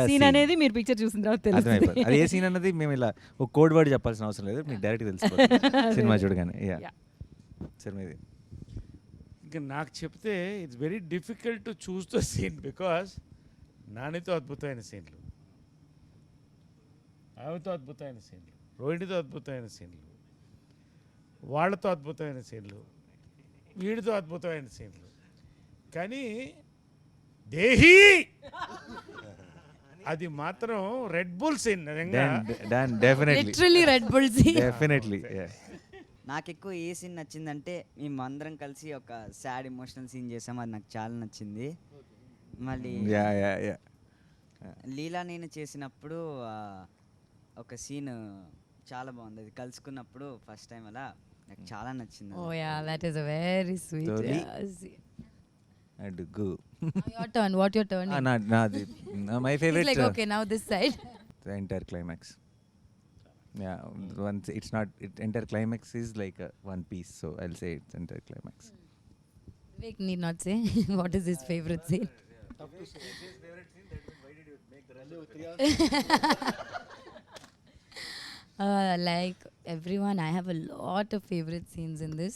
సీన్ అనేది మీరు పిక్చర్ చూసిన తర్వాత తెలుస్తుంది. అది ఏ సీన్ అన్నది మేము ఇలా ఒక కోడ్ వర్డ్ చెప్పాల్సిన అవసరం లేదు, మీకు డైరెక్ట్ తెలిసిపోతుంది సినిమా చూడగానే. సరే మీది. ఇంకా నాకు చెప్తే it's very difficult to choose the scene, because నానితో అద్భుతమైన సీన్లు, ఆమెతో అద్భుతమైన సీన్లు, రోహిణితో అద్భుతమైన సీన్లు, వాళ్ళతో అద్భుతమైన సీన్లు, వీడితో అద్భుతమైన సీన్లు. కానీ దేహి అది మాత్రం Red Bull scene. Literally Red Bull scene. Definitely. నాకు ఎక్కువ ఏ సీన్ నచ్చిందంటే మేము అందరం కలిసి ఒక సాడ్ ఎమోషనల్ సీన్ చేసాం, అది నాకు చాలా నచ్చింది. మళ్ళీ లీలా నేను చేసినప్పుడు ఒక సీన్ చాలా బాగుంది, అది కలుసుకున్నప్పుడు ఫస్ట్ టైం అలా నాకు చాలా నచ్చింది. Oh yeah, that is a very sweet. Totally. Now your turn. What your turn? My favorite. He's like, okay, now this side. The entire climax. Yeah, once it's not. Entire climax is like one piece, so I'll say it's entire climax. Vivek need not say what is his favorite scene. Like everyone, I have a lot of favorite scenes in this,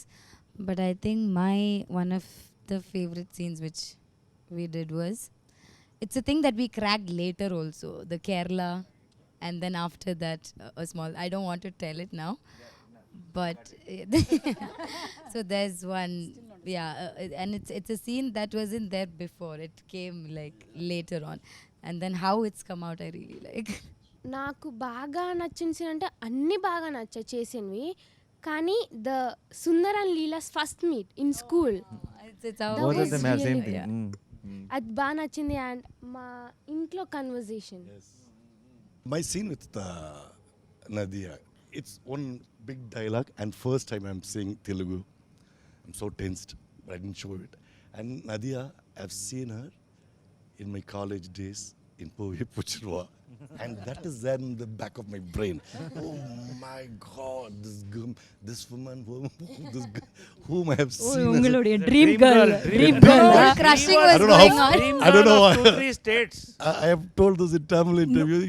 but I think one of the favorite scenes which we did was, it's a thing that we cracked later also, the Kerala, and then after that a small, I don't want to tell it now, but so there's one, and it's a scene that wasn't there before, it came like later on, and then how it's come out I really like. నాకు బాగా నచ్చిన scene అంటే అన్నీ బాగా నచ్చాయి చేసినవి, కానీ the Sundar and Leela's first meet in school Both of them have same thing. అది బాగా నచ్చింది. అండ్ మా ఇంట్లో conversation. My scene with Nadhiya, it's one big dialogue, and first time I'm saying Telugu. I'm so tensed, but I didn't show it. And Nadhiya, I've seen her in my college days in Puchirwa, and that is there in the back of my brain. Oh my God, this woman, whom I have seen. Dream girl. Crushing was going on. I don't know why. 2-3 states. I have told this in Tamil interview.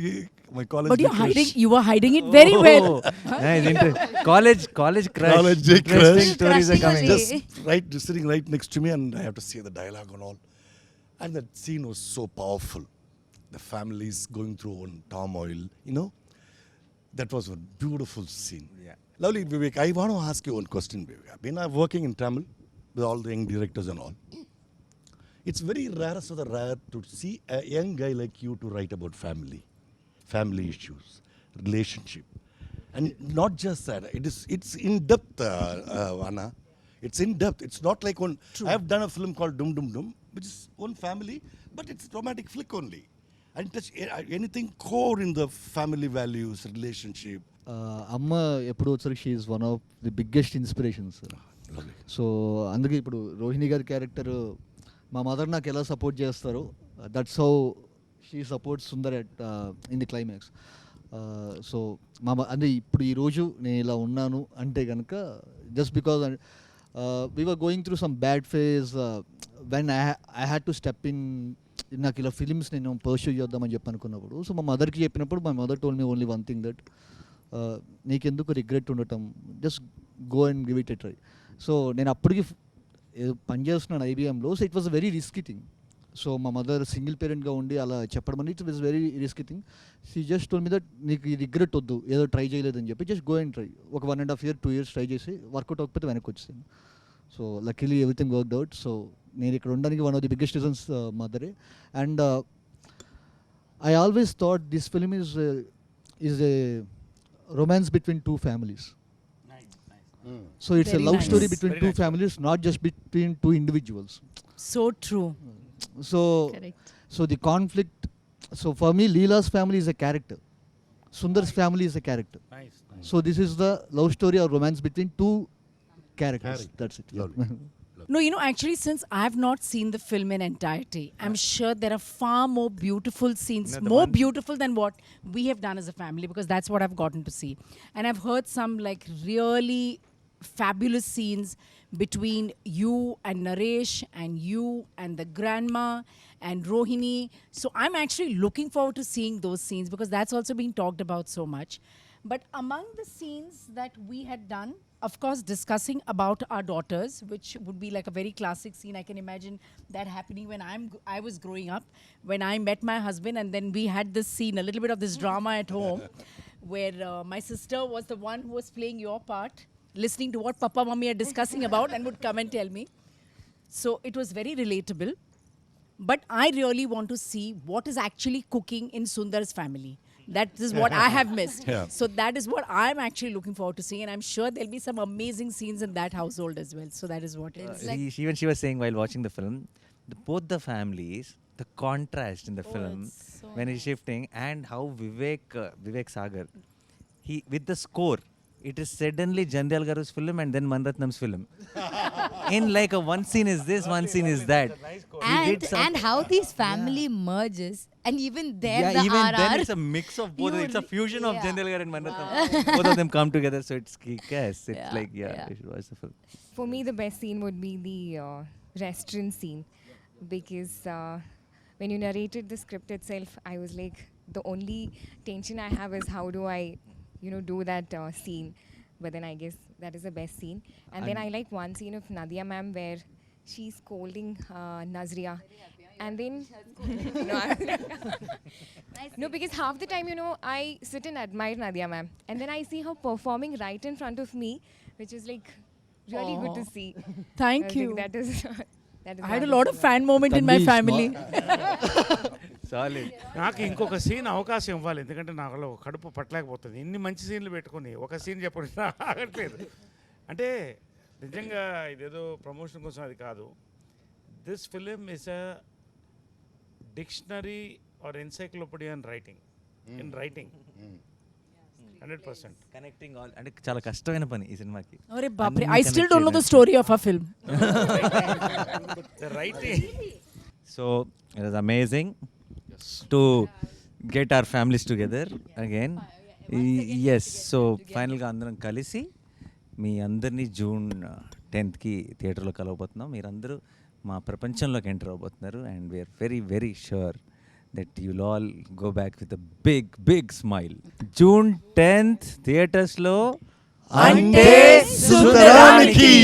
My college. But you were hiding it very well. College crush. College crush. Interesting stories are coming. Just sitting right next to me, and I have to say the dialogue and all. And that scene was so powerful. The family is going through one turmoil, you know. That was a beautiful scene. Yeah. Lovely, Vivek. I want to ask you one question, Vivek. I've been working in Tamil with all the young directors and all. It's very rare to see a young guy like you to write about family issues, relationship, and not just that. It's in depth, Anna. It's in depth. It's not like one. I have done a film called Dum Dum Dum, which is one family, but it's romantic flick only. And touch anything core in the family values, relationship. అమ్మ ఎప్పుడు వచ్చరికి she is one of the biggest inspirations. Lovely. So అందుకే ఇప్పుడు రోహిణి గారి character మా mother నాకు ఎలా support చేస్తారో that's how she supports Sundar at in the climax. So అంటే ఇప్పుడు ఈరోజు నేను ఇలా ఉన్నాను అంటే కనుక just because we were going through some bad phase when I had to step in. నాకు ఇలా ఫిలిమ్స్ నేను పర్స్యూ చేద్దామని చెప్పి అనుకున్నప్పుడు, సో మా మదర్కి చెప్పినప్పుడు my mother told me only one thing that నీకెందుకు రిగ్రెట్ ఉండటం, just go and give it a try. So నేను అప్పటికి పనిచేస్తున్నాను ఐబిఎంలో. So it was a very risky thing. So మా మదర్ సింగిల్ పేరెంట్గా ఉండి అలా చెప్పడం అనేది it was very risky thing. She just told me that నీకు ఈ రిగ్రెట్ వద్దు, ఏదో ట్రై చేయలేదని చెప్పి జస్ట్ గో అండ్ ట్రై. ఒక 1.5 years 2 years ట్రై చేసి వర్కౌట్ అవ్వకపోతే వెనక్కి వచ్చేసాను. So luckily everything worked out. So నేను ఇక్కడ ఉండడానికి one of the biggest reasons మదరే. And I always thought this film is a romance between two families. So it's Very a love nice. story between Very two nice. families, not just between two individuals. So true. So Correct. so the conflict, so for me Leela's family is a character, Sundar's family is a character. Nice. So this is the love story or romance between two characters. That's it. Lovely. No, you know, actually, since I have not seen the film in entirety, I'm sure there are far more beautiful scenes, No, the more one- beautiful than what we have done as a family, because that's what I've gotten to see. And I've heard some like really fabulous scenes between you and Naresh and you and the grandma and Rohini. So I'm actually looking forward to seeing those scenes, because that's also being talked about so much. But among the scenes that we had done, of course, discussing about our daughters, which would be like a very classic scene. I can imagine that happening when I was growing up, when I met my husband, and then we had this scene, a little bit of this drama at home, where my sister was the one who was playing your part, listening to what Papa Mummy are discussing about, and would come and tell me. So it was very relatable. But I really want to see what is actually cooking in Sundar's family. That is what I have missed. Yeah. So that is what I'm actually looking forward to seeing, and I'm sure there'll be some amazing scenes in that household as well. So that is what it is. Even she was saying while watching the film, both the families, the contrast in the film it's so when he's shifting, and how Vivek Sagar, he with the score, it is suddenly Jandal Garu's film and then Manratnam's film. In like a one scene is this, one scene is that. He did And how this family merges, and even there Yeah, the even RR. then it's a mix of both. You It's a fusion of yeah. Jandal Gar and Manratnam. Both of them come together, so it's kick-ass. It's Yeah, like, yeah, yeah. you should watch the film. For me, the best scene would be the restaurant scene, because when you narrated the script itself, I was like, the only tension I have is how do I, do that scene. But then I guess that is the best scene. And then I like one scene of Nadhiya ma'am where she's scolding Nazriya. And then, no, because half the time, I sit and admire Nadhiya ma'am. And then I see her performing right in front of me, which is like really good to Aw. see. Thank I think you. that is I had a lot of fan moment in my Tanvi is family. Solid. నాకు ఇంకొక scene అవకాశం ఇవ్వాలి, ఎందుకంటే నాకు కడుపు పట్టలేకపోతుంది. ఇన్ని మంచి సీన్లు పెట్టుకుని ఒక సీన్ చెప్పడం ఆగట్లేదు. అంటే నిజంగా ఇదేదో ప్రమోషన్ కోసం అది కాదు. This film is a dictionary or encyclopedia in writing. 100%. Connecting all, అంటే చాలా కష్టమైన పని ఈ సినిమాకి. Arey baapre, అన్ని I still connect don't know the చేయడానికి. story of our film. The writing. So it was amazing to get our families together again. Yes, so ఫైనల్గా అందరం కలిసి మీ అందరినీ June 10th థియేటర్లో కలవబోతున్నాం. మీరందరూ మా ప్రపంచంలోకి ఎంటర్ అవబోతున్నారు, and we are very very sure that you'll all go back with a big smile. June 10th థియేటర్స్లో Ante Sundaraniki.